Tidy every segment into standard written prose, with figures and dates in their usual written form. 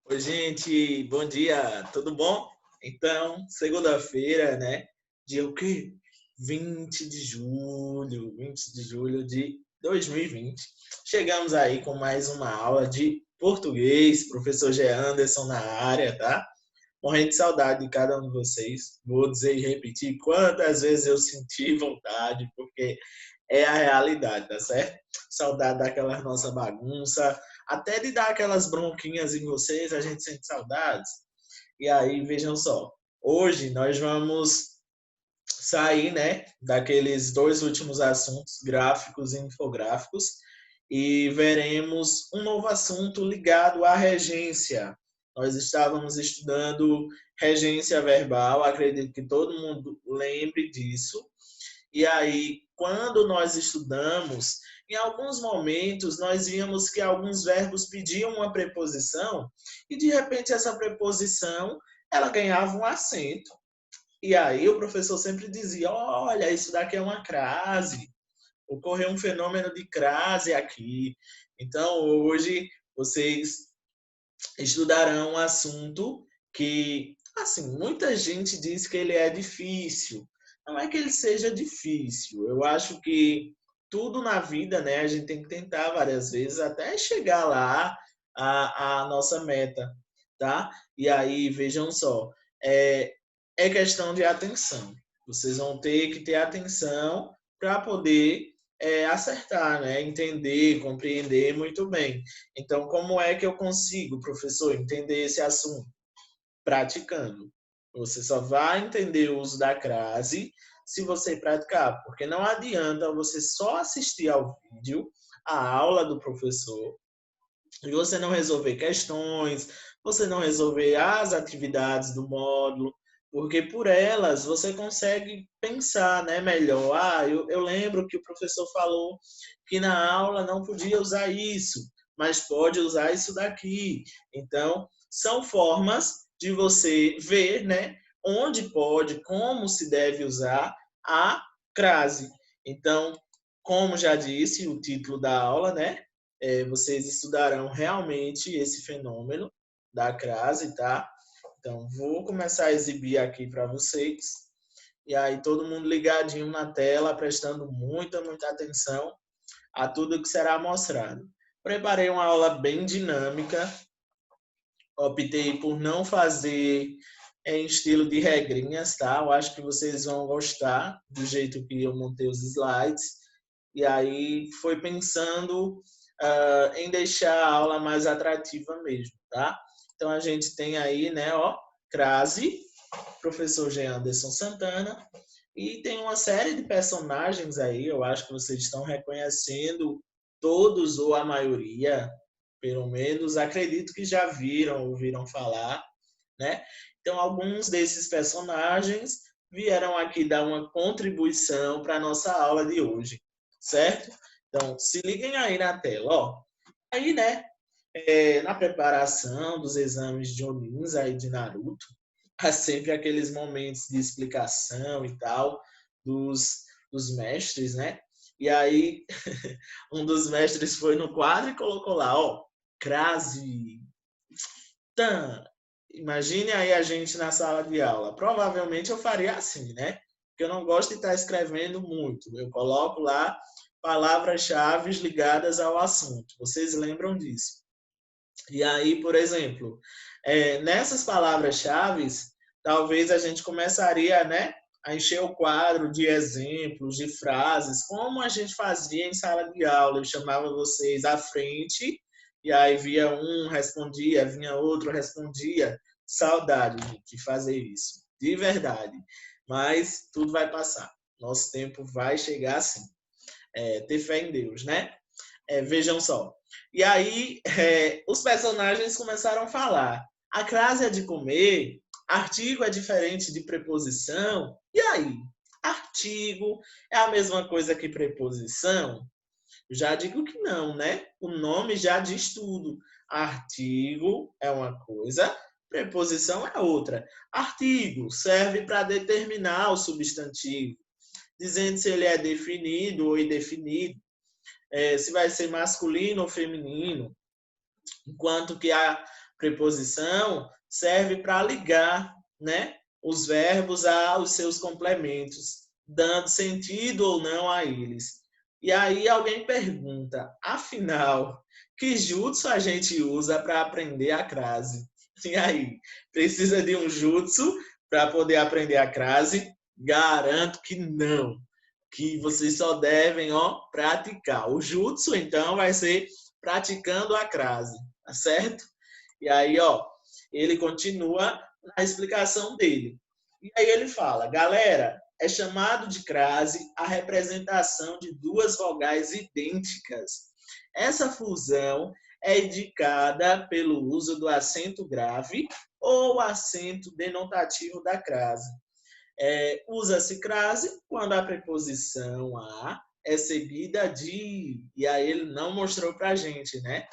Oi, gente, bom dia, tudo bom? Então, segunda-feira, né? Dia o quê? 20 de julho de 2020. Chegamos aí com mais uma aula de português, professor G. Anderson na área, tá? Morrendo de saudade de cada um de vocês. Vou dizer e repetir quantas vezes eu senti vontade, porque é a realidade, tá certo? Saudade daquela nossa bagunça, até de dar aquelas bronquinhas em vocês, a gente sente saudades. E aí, vejam só, hoje nós vamos sair, né, daqueles dois últimos assuntos, gráficos e infográficos, e veremos um novo assunto ligado à regência. Nós estávamos estudando regência verbal, acredito que todo mundo lembre disso. E aí, quando nós estudamos, em alguns momentos nós víamos que alguns verbos pediam uma preposição e de repente essa preposição ela ganhava um acento. E aí o professor sempre dizia: "Olha, isso daqui é uma crase. Ocorreu um fenômeno de crase aqui". Então, hoje vocês estudarão um assunto que, assim, muita gente diz que ele é difícil. Não é que ele seja difícil. Eu acho que tudo na vida, né, a gente tem que tentar várias vezes até chegar lá a nossa meta, tá? E aí, vejam só, é, é questão de atenção. Vocês vão ter que ter atenção para poder acertar, né? Entender, compreender muito bem. Então, como é que eu consigo, professor, entender esse assunto? Praticando. Você só vai entender o uso da crase se você praticar, porque não adianta você só assistir ao vídeo, a aula do professor, e você não resolver questões, você não resolver as atividades do módulo, porque por elas você consegue pensar, né, melhor. Eu lembro que o professor falou que na aula não podia usar isso, mas pode usar isso daqui. Então, são formas de você ver, né, onde pode, como se deve usar a crase. Então, como já disse o título da aula, né, vocês estudarão realmente esse fenômeno da crase, tá? Então, vou começar a exibir aqui para vocês. E aí, todo mundo ligadinho na tela, prestando muita atenção a tudo que será mostrado. Preparei uma aula bem dinâmica. Optei por não fazer em estilo de regrinhas, tá? Eu acho que vocês vão gostar do jeito que eu montei os slides. E aí foi pensando em deixar a aula mais atrativa mesmo, tá? Então a gente tem aí, né, ó, crase, professor G. Anderson Santana, e tem uma série de personagens aí, eu acho que vocês estão reconhecendo todos ou a maioria, pelo menos, acredito que já viram, ouviram falar, né? Então alguns desses personagens vieram aqui dar uma contribuição para a nossa aula de hoje, certo? Então, se liguem aí na tela, ó. Aí, né, na preparação dos exames de Onins aí de Naruto, há sempre aqueles momentos de explicação e tal dos mestres, né? E aí, um dos mestres foi no quadro e colocou lá, ó, crase, tan. Imagine aí a gente na sala de aula. Provavelmente eu faria assim, né? Porque eu não gosto de estar escrevendo muito. Eu coloco lá palavras-chave ligadas ao assunto. Vocês lembram disso? E aí, por exemplo, nessas palavras-chave, talvez a gente começaria, né, a encher o quadro de exemplos, de frases, como a gente fazia em sala de aula. Eu chamava vocês à frente, e aí via um, respondia, vinha outro, respondia. Saudade de fazer isso, de verdade. Mas tudo vai passar. Nosso tempo vai chegar assim. Ter fé em Deus, né? Vejam só. E aí, os personagens começaram a falar. A crase é de comer, artigo é diferente de preposição. E aí? Artigo é a mesma coisa que preposição? Eu já digo que não, né? O nome já diz tudo. Artigo é uma coisa, preposição é outra. Artigo serve para determinar o substantivo, dizendo se ele é definido ou indefinido, se vai ser masculino ou feminino, enquanto que a Preposição serve para ligar, né, os verbos aos seus complementos, dando sentido ou não a eles. E aí alguém pergunta, afinal, que jutsu a gente usa para aprender a crase? E aí, precisa de um jutsu para poder aprender a crase? Garanto que não. Que vocês só devem, praticar. O jutsu, então, vai ser praticando a crase, tá certo? E aí, ele continua na explicação dele. E aí ele fala, galera, é chamado de crase a representação de duas vogais idênticas. Essa fusão é indicada pelo uso do acento grave ou acento denotativo da crase. Usa-se crase quando a preposição a é seguida de... E aí ele não mostrou para a gente, né?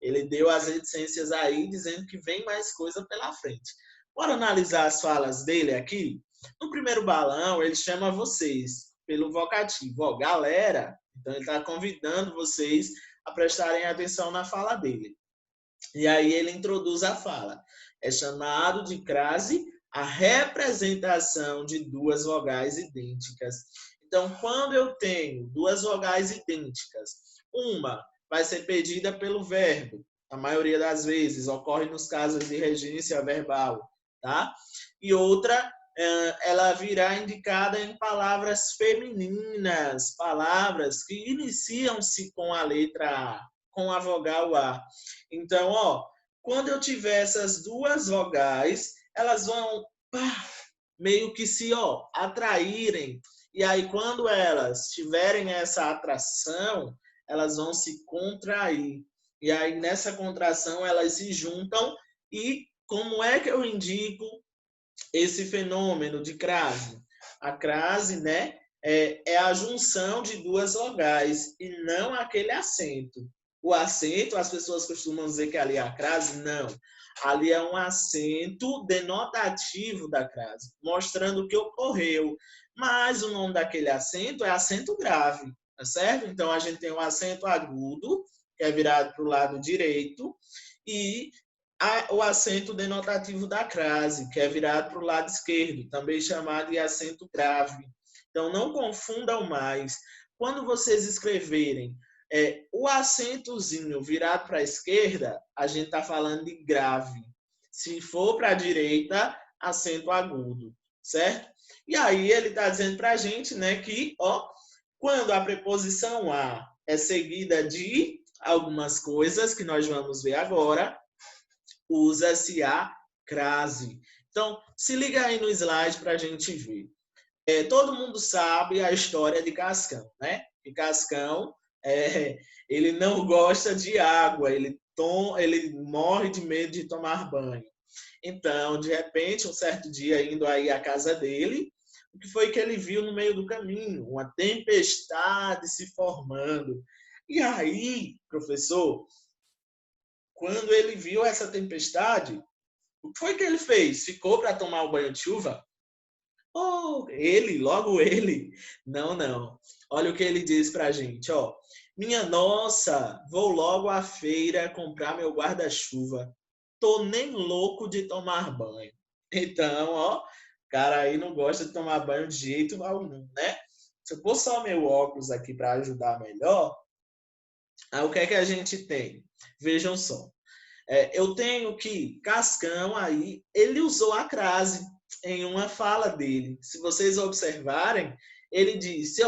Ele deu as reticências aí, dizendo que vem mais coisa pela frente. Bora analisar as falas dele aqui? No primeiro balão, ele chama vocês pelo vocativo. Galera, então ele está convidando vocês a prestarem atenção na fala dele. E aí ele introduz a fala. É chamado de crase a representação de duas vogais idênticas. Então, quando eu tenho duas vogais idênticas, uma vai ser pedida pelo verbo, a maioria das vezes, ocorre nos casos de regência verbal, tá? E outra, ela virá indicada em palavras femininas, palavras que iniciam-se com a letra A, com a vogal A. Então, quando eu tiver essas duas vogais, elas vão meio que se atraírem. E aí, quando elas tiverem essa atração, elas vão se contrair. E aí, nessa contração, elas se juntam. E como é que eu indico esse fenômeno de crase? A crase, né, é a junção de duas vogais e não aquele acento. O acento, as pessoas costumam dizer que ali é a crase, não. Ali é um acento denotativo da crase, mostrando o que ocorreu. Mas o nome daquele acento é acento grave, tá certo? Então, a gente tem o acento agudo, que é virado para o lado direito, e o acento denotativo da crase, que é virado para o lado esquerdo, também chamado de acento grave. Então, não confundam mais. Quando vocês escreverem o acentozinho virado para a esquerda, a gente está falando de grave. Se for para a direita, acento agudo, certo? E aí ele está dizendo para a gente, né, que quando a preposição a é seguida de algumas coisas que nós vamos ver agora, usa-se a crase. Então, se liga aí no slide para a gente ver. Todo mundo sabe a história de Cascão, né? E Cascão, ele não gosta de água, ele morre de medo de tomar banho. Então, de repente, um certo dia, indo aí à casa dele, o que foi que ele viu no meio do caminho? Uma tempestade se formando. E aí, professor, quando ele viu essa tempestade, o que foi que ele fez? Ficou para tomar o banho de chuva? Logo ele. Não. Olha o que ele diz pra gente, Minha nossa, vou logo à feira comprar meu guarda-chuva. Tô nem louco de tomar banho. Então, o cara aí não gosta de tomar banho de jeito algum, né? Se eu pôr só meu óculos aqui para ajudar melhor, aí o que é que a gente tem? Vejam só. Eu tenho que Cascão aí, ele usou a crase em uma fala dele. Se vocês observarem, ele disse,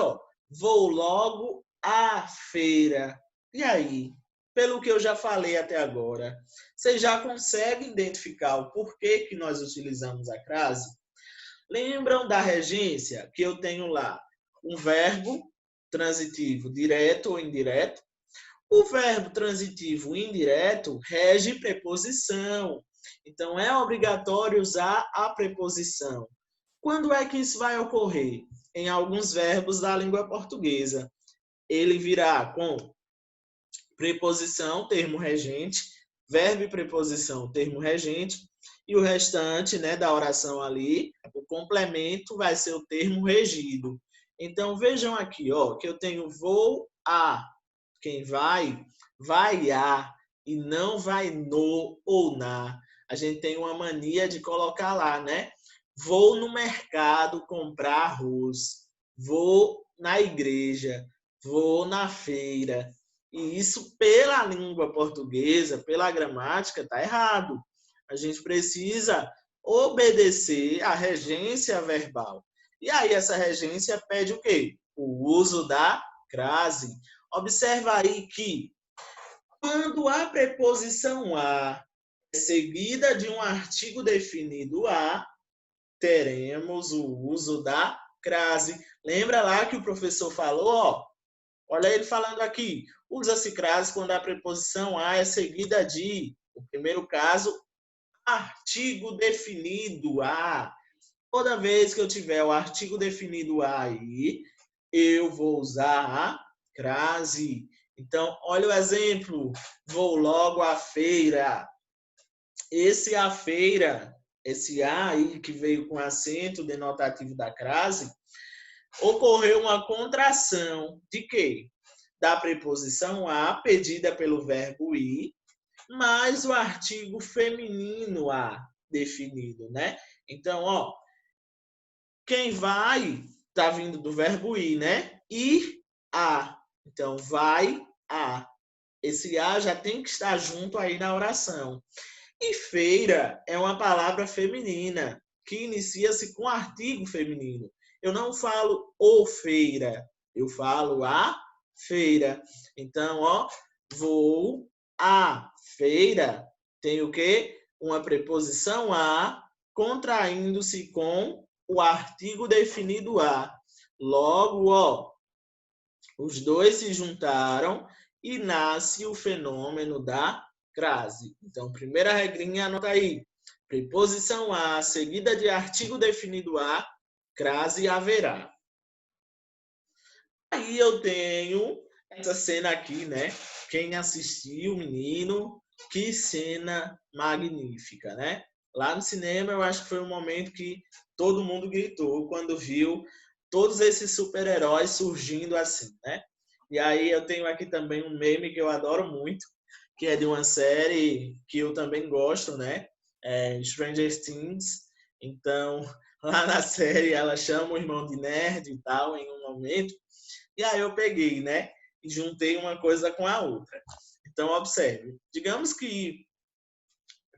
vou logo à feira. E aí, pelo que eu já falei até agora, vocês já conseguem identificar o porquê que nós utilizamos a crase? Lembram da regência que eu tenho lá um verbo transitivo direto ou indireto? O verbo transitivo indireto rege preposição. Então, é obrigatório usar a preposição. Quando é que isso vai ocorrer? Em alguns verbos da língua portuguesa. Ele virá com preposição, termo regente, verbo e preposição, termo regente, e o restante, né, da oração ali, o complemento vai ser o termo regido. Então, vejam aqui, que eu tenho vou a. Quem vai a. e não vai no ou na. A gente tem uma mania de colocar lá, né? Vou no mercado comprar arroz. Vou na igreja. Vou na feira. E isso, pela língua portuguesa, pela gramática, está errado. A gente precisa obedecer à regência verbal. E aí, essa regência pede o quê? O uso da crase. Observa aí que quando a preposição a é seguida de um artigo definido a, teremos o uso da crase. Lembra lá que o professor falou, ó, olha ele falando aqui, usa-se crase quando a preposição a é seguida de, no primeiro caso, artigo definido a. Toda vez que eu tiver o artigo definido a aí, eu vou usar a crase. Então, olha o exemplo. Vou logo à feira. Esse à feira, esse a aí que veio com acento denotativo da crase, ocorreu uma contração de quê? Da preposição a, pedida pelo verbo ir, mais o artigo feminino a definido, né? Então, ó, quem vai tá vindo do verbo ir, né? Ir a. Então, vai a. Esse a já tem que estar junto aí na oração. E feira é uma palavra feminina que inicia-se com artigo feminino. Eu não falo o feira, eu falo a feira. Então, ó, vou à feira. Tem o quê? Uma preposição a contraindo-se com o artigo definido a. Logo, ó, os dois se juntaram e nasce o fenômeno da crase. Então, primeira regrinha, anota aí. Preposição a seguida de artigo definido a, crase haverá. Aí eu tenho essa cena aqui, né? Quem assistiu, menino, que cena magnífica, né? Lá no cinema, eu acho que foi um momento que todo mundo gritou quando viu todos esses super-heróis surgindo assim, né? E aí eu tenho aqui também um meme que eu adoro muito, que é de uma série que eu também gosto, né? Stranger Things. Então, lá na série, ela chama o irmão de nerd e tal, em um momento. E aí eu peguei, né? E juntei uma coisa com a outra. Então, observe. Digamos que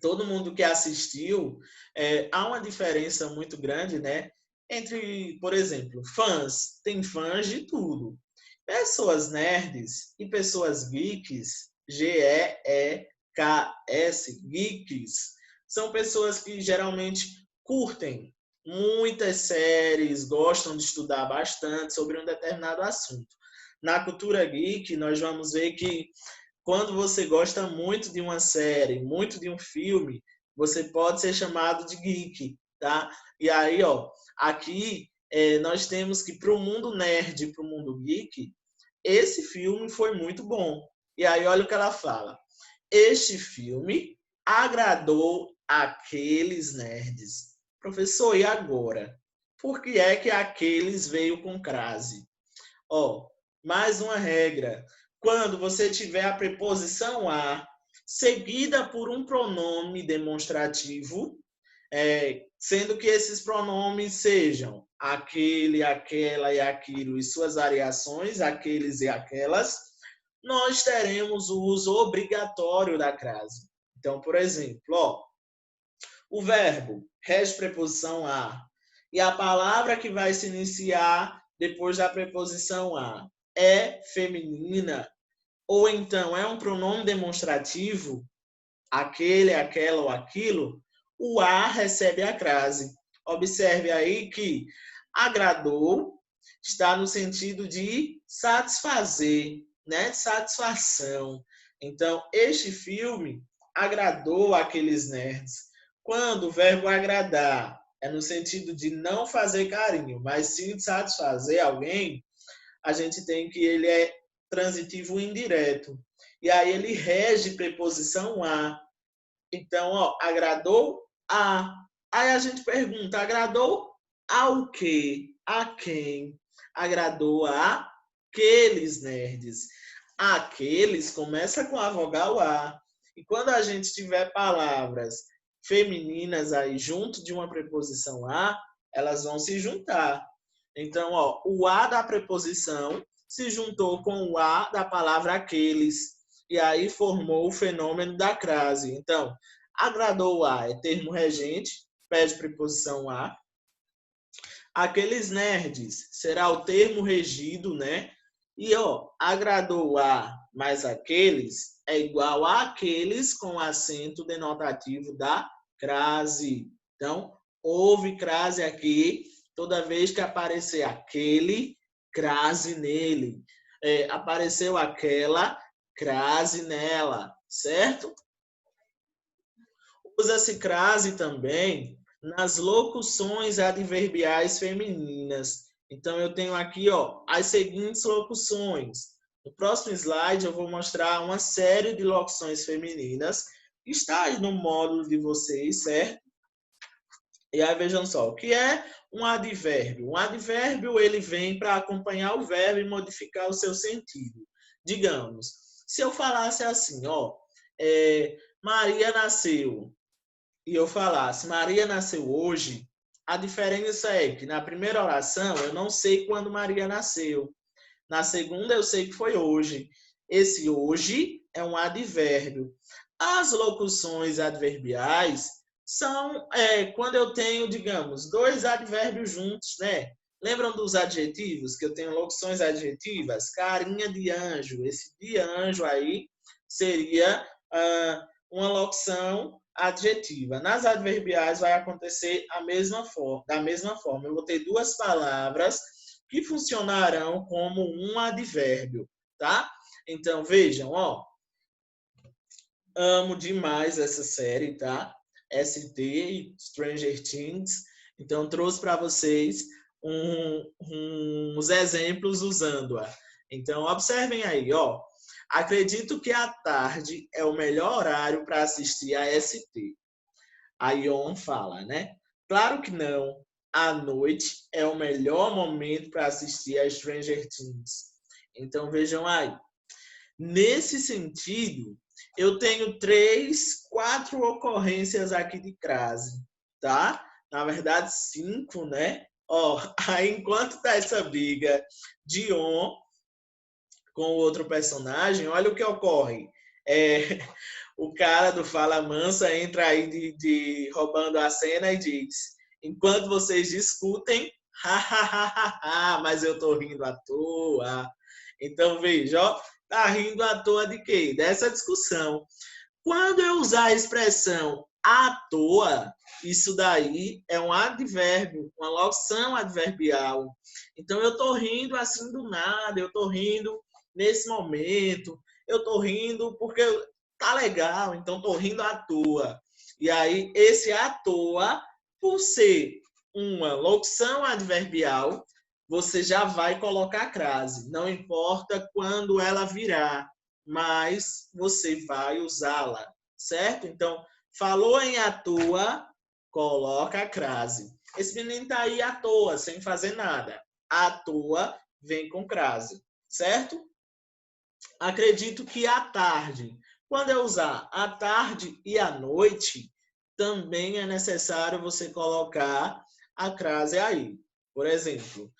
todo mundo que assistiu, há uma diferença muito grande, né? Entre, por exemplo, fãs. Tem fãs de tudo. Pessoas nerds e pessoas geeks, Geeks, geeks, são pessoas que geralmente curtem muitas séries, gostam de estudar bastante sobre um determinado assunto. Na cultura geek, nós vamos ver que quando você gosta muito de uma série, muito de um filme, você pode ser chamado de geek, tá? E aí, ó, aqui nós temos que para o mundo nerd, para o mundo geek, esse filme foi muito bom. E aí, olha o que ela fala. Este filme agradou aqueles nerds. Professor, e agora? Por que é que aqueles veio com crase? Ó, mais uma regra. Quando você tiver a preposição a seguida por um pronome demonstrativo, sendo que esses pronomes sejam aquele, aquela e aquilo e suas variações, aqueles e aquelas, nós teremos o uso obrigatório da crase. Então, por exemplo, ó, o verbo rege preposição a e a palavra que vai se iniciar depois da preposição a é feminina, ou então é um pronome demonstrativo, aquele, aquela ou aquilo, o a recebe a crase. Observe aí que agradou está no sentido de satisfazer, né? Satisfação. Então, este filme agradou aqueles nerds. Quando o verbo agradar é no sentido de não fazer carinho, mas sim de satisfazer alguém, a gente tem que ele é transitivo indireto. E aí ele rege preposição a. Então, ó, agradou a. Aí a gente pergunta, agradou ao quê? A quem? Agradou a aqueles nerds. Aqueles começa com a vogal A. E quando a gente tiver palavras femininas aí junto de uma preposição a, elas vão se juntar. Então, ó, o a da preposição se juntou com o a da palavra aqueles. E aí formou o fenômeno da crase. Então, agradou a é termo regente, pede preposição a. Aqueles nerds será o termo regido, né? E, ó, agradou a mais aqueles é igual a aqueles com acento denotativo da crase. Então, houve crase aqui, toda vez que aparecer aquele, crase nele. Apareceu aquela, crase nela, certo? Usa-se crase também nas locuções adverbiais femininas. Então, eu tenho aqui, ó, as seguintes locuções. No próximo slide, eu vou mostrar uma série de locuções femininas que está aí no módulo de vocês, certo? E aí, vejam só, o que é um advérbio? Um advérbio, ele vem para acompanhar o verbo e modificar o seu sentido. Digamos, se eu falasse assim, ó, Maria nasceu, e eu falasse, Maria nasceu hoje, a diferença é que na primeira oração eu não sei quando Maria nasceu. Na segunda eu sei que foi hoje. Esse hoje é um advérbio. As locuções adverbiais são quando eu tenho, digamos, dois advérbios juntos, né? Lembram dos adjetivos? Que eu tenho locuções adjetivas? Carinha de anjo. Esse de anjo aí seria uma locução adjetiva. Nas adverbiais vai acontecer da mesma forma. Eu vou ter duas palavras que funcionarão como um advérbio, tá? Então, vejam, ó. Amo demais essa série, tá? ST, Stranger Things. Então, trouxe para vocês uns exemplos usando-a. Então, observem aí, ó. Acredito que a tarde é o melhor horário para assistir a ST. A Ion fala, né? Claro que não. À noite é o melhor momento para assistir a Stranger Things. Então, vejam aí. Nesse sentido, eu tenho 4 ocorrências aqui de crase, tá? Na verdade, 5, né? Ó, aí enquanto tá essa briga de On com o outro personagem, olha o que ocorre. O cara do Fala Mansa entra aí de roubando a cena e diz: enquanto vocês discutem, mas eu tô rindo à toa. Então, veja, ó, tá rindo à toa de quê? Dessa discussão. Quando eu usar a expressão à toa, isso daí é um advérbio, uma locução adverbial. Então, eu tô rindo assim do nada, eu tô rindo nesse momento, eu tô rindo porque tá legal, então tô rindo à toa. E aí, esse à toa, por ser uma locução adverbial, você já vai colocar a crase. Não importa quando ela virar, mas você vai usá-la, certo? Então, falou em à toa, coloca a crase. Esse menino tá aí à toa, sem fazer nada. À toa vem com crase, certo? Acredito que à tarde, quando eu usar à tarde e à noite, também é necessário você colocar a crase aí. Por exemplo,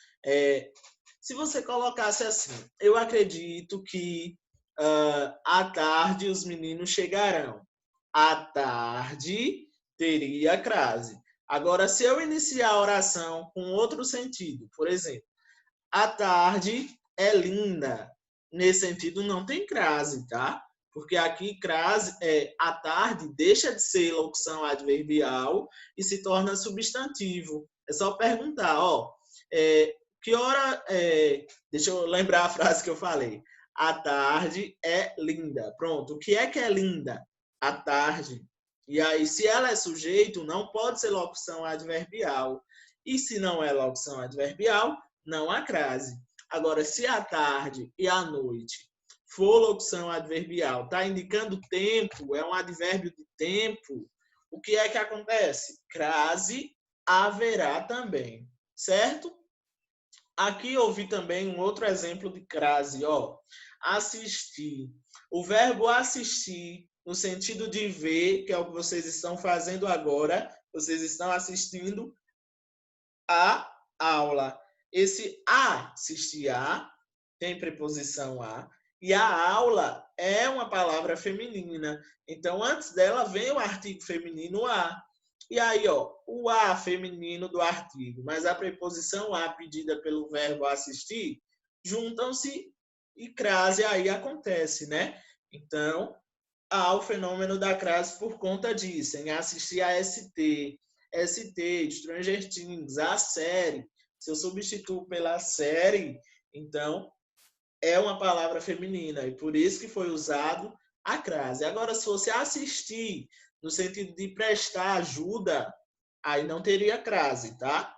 se você colocasse assim, eu acredito que à tarde os meninos chegarão. À tarde teria crase. Agora, se eu iniciar a oração com outro sentido, por exemplo, à tarde é linda. Nesse sentido, não tem crase, tá? Porque aqui crase à tarde deixa de ser locução adverbial e se torna substantivo. É só perguntar, ó, que hora... deixa eu lembrar a frase que eu falei. À tarde é linda. Pronto. O que é linda? À tarde. E aí, se ela é sujeito, não pode ser locução adverbial. E se não é locução adverbial, não há crase. Agora, se à tarde e à noite for locução adverbial, está indicando tempo, é um advérbio de tempo, o que é que acontece? Crase haverá também, certo? Aqui eu vi também um outro exemplo de crase, ó. Assistir. O verbo assistir no sentido de ver, que é o que vocês estão fazendo agora, vocês estão assistindo a aula. Esse assistir a tem preposição a, e a aula é uma palavra feminina. Então, antes dela vem o artigo feminino a. E aí, ó, o a feminino do artigo, mas a preposição a pedida pelo verbo assistir, juntam-se e crase aí acontece, né? Então, há o fenômeno da crase por conta disso, em assistir a ST, Stranger Things, a série. Se eu substituo pela série, então é uma palavra feminina, e por isso que foi usado a crase. Agora, se fosse assistir, no sentido de prestar ajuda, aí não teria crase, tá?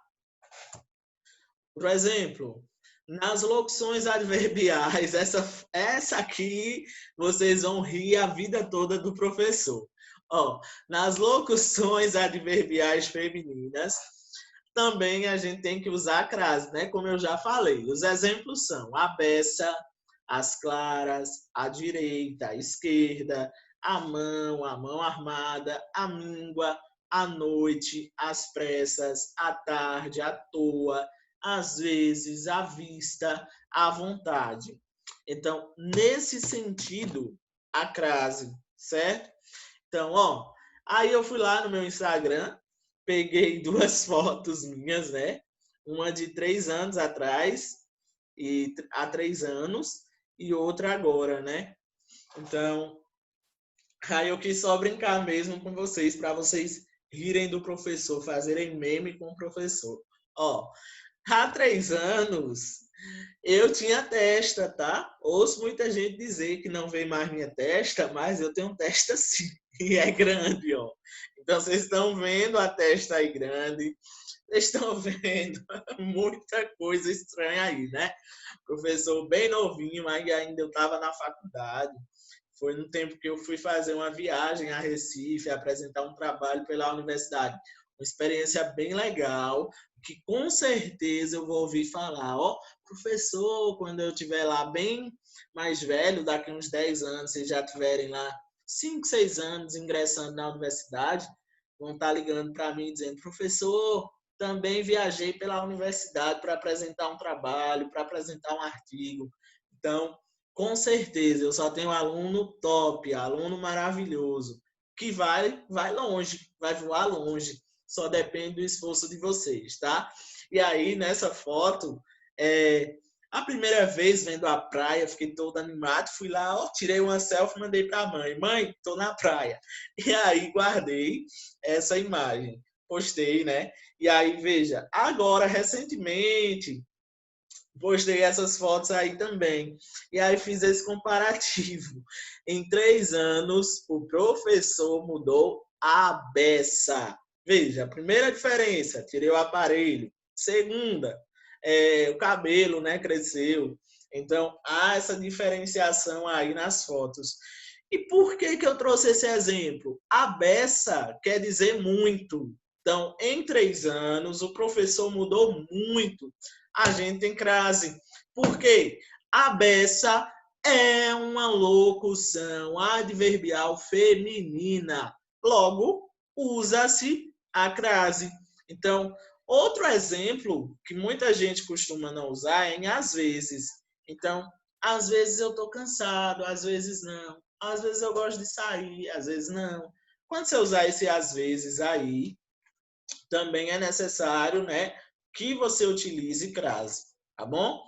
Por exemplo, nas locuções adverbiais, essa aqui vocês vão rir a vida toda do professor. Ó, nas locuções adverbiais femininas, também a gente tem que usar a crase, né? Como eu já falei. Os exemplos são a beça, as claras, a direita, a esquerda, a mão armada, a míngua, a noite, as pressas, a tarde, à toa, às vezes, à vista, à vontade. Então, nesse sentido, a crase, certo? Então, ó, aí eu fui lá no meu Instagram, peguei duas fotos minhas, né? Uma de 3 anos atrás, e há 3 anos, e outra agora, né? Então, aí eu quis só brincar mesmo com vocês, para vocês rirem do professor, fazerem meme com o professor. Ó, há 3 anos, eu tinha testa, tá? Ouço muita gente dizer que não vê mais minha testa, mas eu tenho testa sim, e é grande, ó. Então, vocês estão vendo a testa aí grande, vocês estão vendo muita coisa estranha aí, né? Professor bem novinho, mas ainda eu estava na faculdade. Foi no tempo que eu fui fazer uma viagem a Recife, apresentar um trabalho pela universidade. Uma experiência bem legal, que com certeza eu vou ouvir falar, ó, professor, quando eu estiver lá bem mais velho, daqui uns 10 anos, vocês já tiverem lá 5, 6 anos ingressando na universidade, vão estar ligando para mim dizendo, professor, também viajei pela universidade para apresentar um trabalho, para apresentar um artigo. Então, com certeza, eu só tenho aluno top, aluno maravilhoso, que vai longe, vai voar longe. Só depende do esforço de vocês, tá? E aí, nessa foto, a primeira vez vendo a praia, fiquei todo animado, fui lá, ó, tirei uma selfie, mandei para a mãe. Mãe, tô na praia. E aí, guardei essa imagem, postei, né? E aí, veja, agora, recentemente, postei essas fotos aí também. E aí fiz esse comparativo. Em 3 anos, o professor mudou a beça. Veja, a primeira diferença, tirei o aparelho. Segunda, o cabelo, né, cresceu. Então, há essa diferenciação aí nas fotos. E por que eu trouxe esse exemplo? A beça quer dizer muito. Então, em 3 anos, o professor mudou muito. A gente tem crase. Por quê? A beça é uma locução adverbial feminina. Logo, usa-se a crase. Então, outro exemplo que muita gente costuma não usar é em às vezes. Então, às vezes eu estou cansado, às vezes não. Às vezes eu gosto de sair, às vezes não. Quando você usar esse às vezes aí, também é necessário, né, que você utilize crase, tá bom?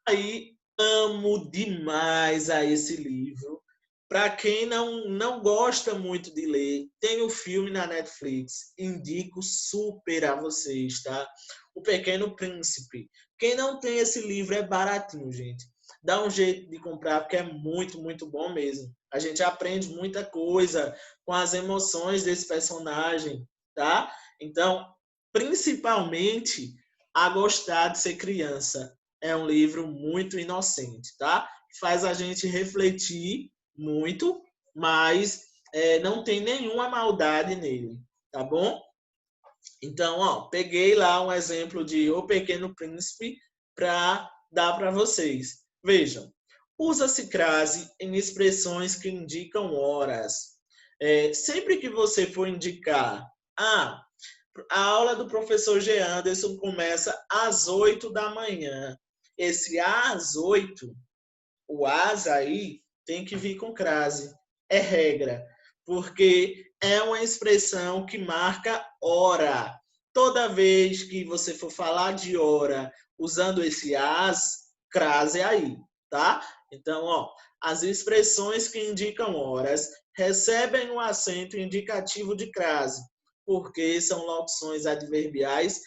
Aí, amo demais a esse livro. Para quem não gosta muito de ler, tem o filme na Netflix. Indico super a vocês, tá? O Pequeno Príncipe. Quem não tem esse livro é baratinho, gente. Dá um jeito de comprar, porque é muito, muito bom mesmo. A gente aprende muita coisa com as emoções desse personagem, tá? Então, principalmente, a gostar de ser criança. É um livro muito inocente, tá? Faz a gente refletir muito, mas não tem nenhuma maldade nele, tá bom? Então, ó, peguei lá um exemplo de O Pequeno Príncipe para dar para vocês. Vejam, usa-se crase em expressões que indicam horas. Sempre que você for indicar, a aula do professor G. Anderson começa às 8 da manhã. Esse às 8, o as aí tem que vir com crase. É regra, porque é uma expressão que marca hora. Toda vez que você for falar de hora usando esse as, crase aí, tá? Então, ó, as expressões que indicam horas recebem o acento indicativo de crase, porque são locuções adverbiais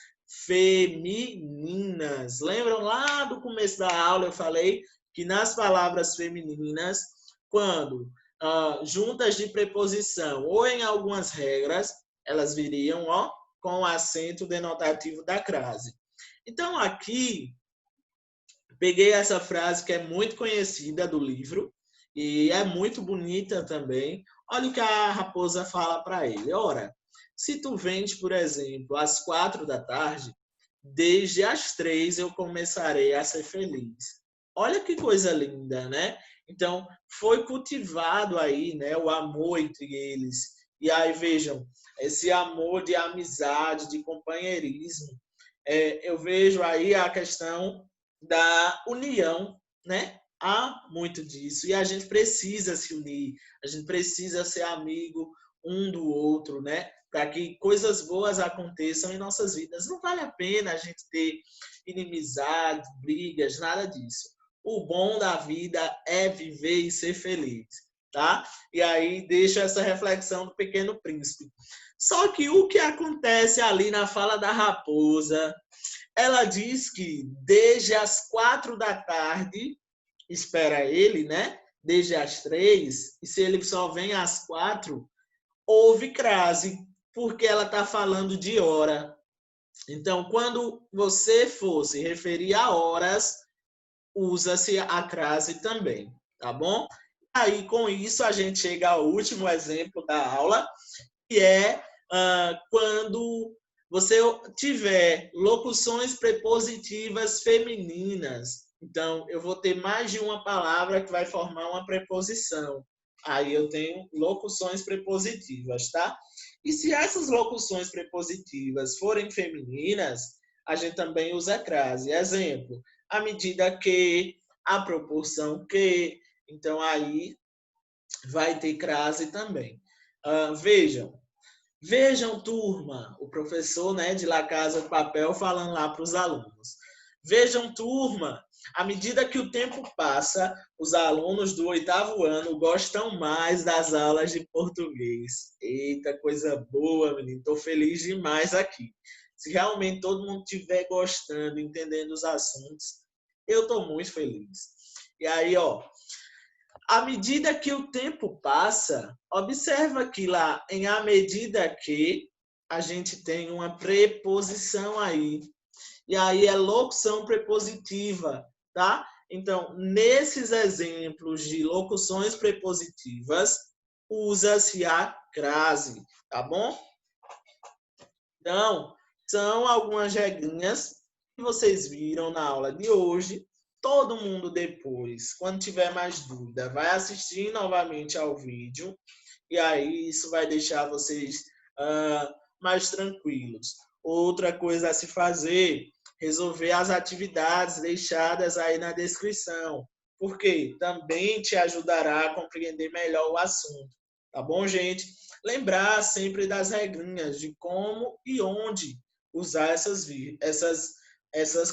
femininas. Lembram lá do começo da aula eu falei que nas palavras femininas, quando juntas de preposição ou em algumas regras, elas viriam com o acento denotativo da crase. Então, aqui, peguei essa frase que é muito conhecida do livro e é muito bonita também. Olha o que a raposa fala para ele. Ora, se tu vens, por exemplo, às 4 da tarde, desde as 3 eu começarei a ser feliz. Olha que coisa linda, né? Então, foi cultivado aí, né, o amor entre eles. E aí, vejam, esse amor de amizade, de companheirismo. Eu vejo aí a questão da união, né? Há muito disso. E a gente precisa se unir, a gente precisa ser amigo um do outro, né? Para que coisas boas aconteçam em nossas vidas. Não vale a pena a gente ter inimizade, brigas, nada disso. O bom da vida é viver e ser feliz, tá? E aí deixa essa reflexão do Pequeno Príncipe. Só que o que acontece ali na fala da raposa, ela diz que desde as 4 da tarde, espera ele, né? Desde as 3, e se ele só vem às 4, houve crase, porque ela está falando de hora. Então, quando você for se referir a horas, usa-se a crase também, tá bom? Aí, com isso, a gente chega ao último exemplo da aula, que é quando você tiver locuções prepositivas femininas. Então, eu vou ter mais de uma palavra que vai formar uma preposição. Aí eu tenho locuções prepositivas, tá? E se essas locuções prepositivas forem femininas, a gente também usa crase. Exemplo, à medida que, a proporção que. Então, aí vai ter crase também. Vejam, turma, o professor, né, de La Casa de Papel falando lá para os alunos. Vejam, turma, à medida que o tempo passa, os alunos do 8º ano gostam mais das aulas de português. Eita, coisa boa, menino. Estou feliz demais aqui. Se realmente todo mundo estiver gostando, entendendo os assuntos, eu estou muito feliz. E aí, ó, à medida que o tempo passa, observa que lá, em à medida que, a gente tem uma preposição aí. E aí é locução prepositiva, tá? Então, nesses exemplos de locuções prepositivas, usa-se a crase, tá bom? Então, são algumas regrinhas que vocês viram na aula de hoje. Todo mundo depois, quando tiver mais dúvida, vai assistir novamente ao vídeo e aí isso vai deixar vocês mais tranquilos. Outra coisa a se fazer, resolver as atividades deixadas aí na descrição, porque também te ajudará a compreender melhor o assunto. Tá bom, gente? Lembrar sempre das regrinhas de como e onde usar essas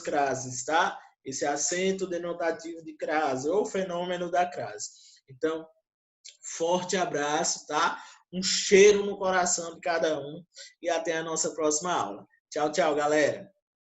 crases, tá? Esse acento denotativo de crase ou fenômeno da crase. Então, forte abraço, tá? Um cheiro no coração de cada um e até a nossa próxima aula. Tchau, tchau, galera.